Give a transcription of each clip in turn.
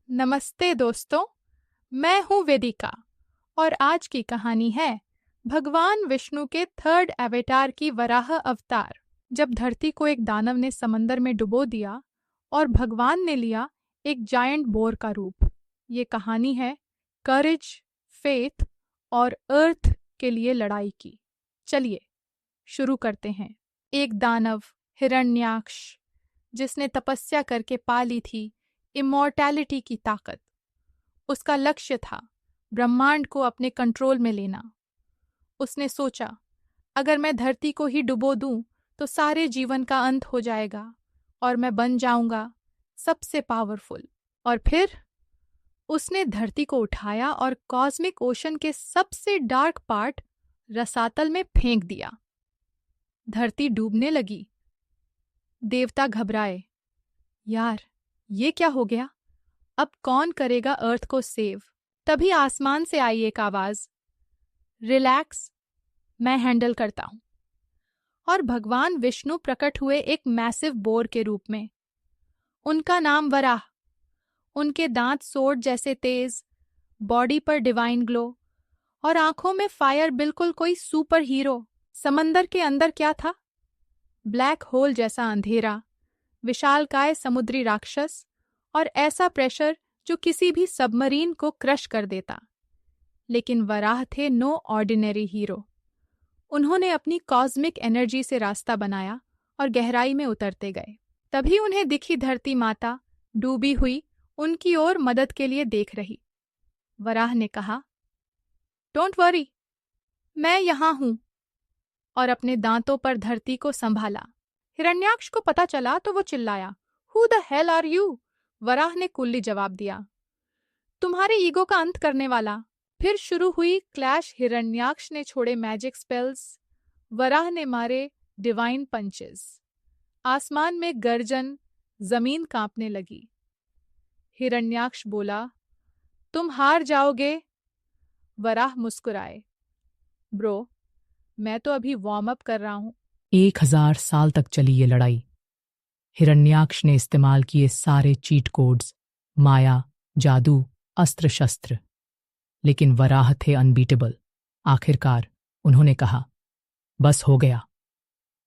नमस्ते दोस्तों, मैं हूँ वेदिका और आज की कहानी है भगवान विष्णु के थर्ड अवतार की वराह अवतार। जब धरती को एक दानव ने समंदर में डुबो दिया और भगवान ने लिया एक जायंट बोर का रूप। ये कहानी है करेज, फेथ और अर्थ के लिए लड़ाई की। चलिए शुरू करते हैं। एक दानव हिरण्याक्ष, जिसने तपस्या करके पा ली थी इमॉर्टैलिटी की ताकत। उसका लक्ष्य था ब्रह्मांड को अपने कंट्रोल में लेना। उसने सोचा, अगर मैं धरती को ही डुबो दूं तो सारे जीवन का अंत हो जाएगा और मैं बन जाऊंगा सबसे पावरफुल। और फिर उसने धरती को उठाया और कॉस्मिक ओशन के सबसे डार्क पार्ट रसातल में फेंक दिया। धरती डूबने लगी। देवता घबराए। यार, ये क्या हो गया? अब कौन करेगा अर्थ को सेव? तभी आसमान से आई एक आवाज, रिलैक्स, मैं हैंडल करता हूं। और भगवान विष्णु प्रकट हुए एक मैसिव बोर के रूप में। उनका नाम वराह। उनके दांत सोर्ड जैसे तेज, बॉडी पर डिवाइन ग्लो और आंखों में फायर, बिल्कुल कोई सुपर हीरो। समंदर के अंदर क्या था? ब्लैक होल जैसा अंधेरा, विशालकाय समुद्री राक्षस और ऐसा प्रेशर जो किसी भी सबमरीन को क्रश कर देता। लेकिन वराह थे नो ऑर्डिनरी हीरो। उन्होंने अपनी कॉस्मिक एनर्जी से रास्ता बनाया और गहराई में उतरते गए। तभी उन्हें दिखी धरती माता डूबी हुई उनकी ओर मदद के लिए देख रही। वराह ने कहा, डोंट वरी, मैं यहां हूं, और अपने दांतों पर धरती को संभाला। हिरण्याक्ष को पता चला तो वो चिल्लाया, who the hell are you? Varaha ने कुल्ली जवाब दिया, तुम्हारे ईगो का अंत करने वाला। फिर शुरू हुई क्लैश। हिरण्याक्ष ने छोड़े मैजिक स्पेल्स, वराह ने मारे डिवाइन पंचेस। आसमान में गर्जन, जमीन कांपने लगी। हिरण्याक्ष बोला, तुम हार जाओगे। वराह मुस्कुराए, ब्रो, मैं तो अभी वार्म अप कर रहा हूं। 1000 साल तक चली ये लड़ाई। हिरण्याक्ष ने इस्तेमाल किए सारे चीट कोड्स, माया, जादू, अस्त्र शस्त्र, लेकिन वराह थे अनबीटेबल। आखिरकार उन्होंने कहा, बस हो गया,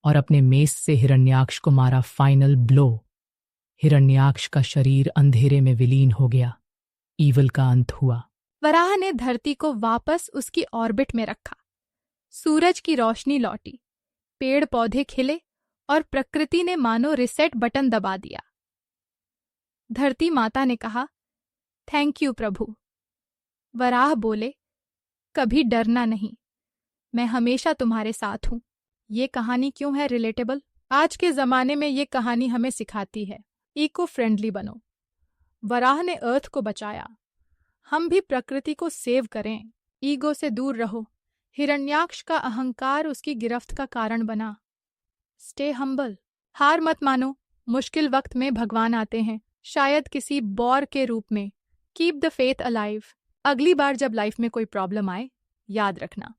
और अपने मेस से हिरण्याक्ष को मारा फाइनल ब्लो। हिरण्याक्ष का शरीर अंधेरे में विलीन हो गया। ईवल का अंत हुआ। वराह ने धरती को वापस उसकी ऑर्बिट में रखा। सूरज की रोशनी लौटी, पेड़ पौधे खिले और प्रकृति ने मानो रिसेट बटन दबा दिया। धरती माता ने कहा, थैंक यू प्रभु। वराह बोले, कभी डरना नहीं, मैं हमेशा तुम्हारे साथ हूं। ये कहानी क्यों है रिलेटेबल? आज के जमाने में ये कहानी हमें सिखाती है, इको फ्रेंडली बनो। वराह ने अर्थ को बचाया, हम भी प्रकृति को सेव करें। ईगो से दूर रहो। हिरण्याक्ष का अहंकार उसकी गिरफ्त का कारण बना। स्टे हम्बल, हार मत मानो। मुश्किल वक्त में भगवान आते हैं, शायद किसी बौर के रूप में। Keep the faith alive. अगली बार जब लाइफ में कोई प्रॉब्लम आए, याद रखना,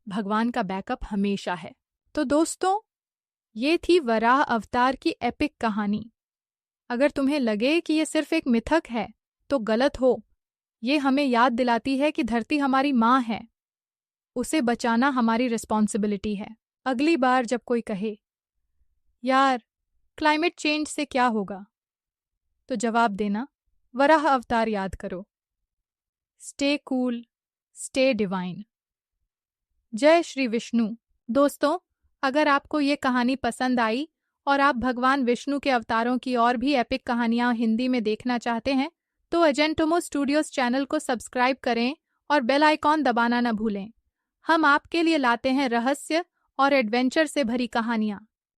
भगवान का बैकअप हमेशा है। तो दोस्तों, ये थी वराह अवतार की एपिक कहानी। अगर तुम्हें लगे कि ये सिर्फ एक मिथक है तो गलत हो। ये हमें याद दिलाती है कि धरती हमारी माँ है, उसे बचाना हमारी रिस्पॉन्सिबिलिटी है। अगली बार जब कोई कहे, यार क्लाइमेट चेंज से क्या होगा, तो जवाब देना, वराह अवतार याद करो। Stay cool, stay divine. जय श्री विष्णु। दोस्तों, अगर आपको ये कहानी पसंद आई और आप भगवान विष्णु के अवतारों की और भी एपिक कहानियां हिंदी में देखना चाहते हैं तो एजेंटोमो स्टूडियोज चैनल को सब्सक्राइब करें और बेल आइकॉन दबाना न भूलें। हम आपके लिए लाते हैं रहस्य और एडवेंचर से भरी कहानियां।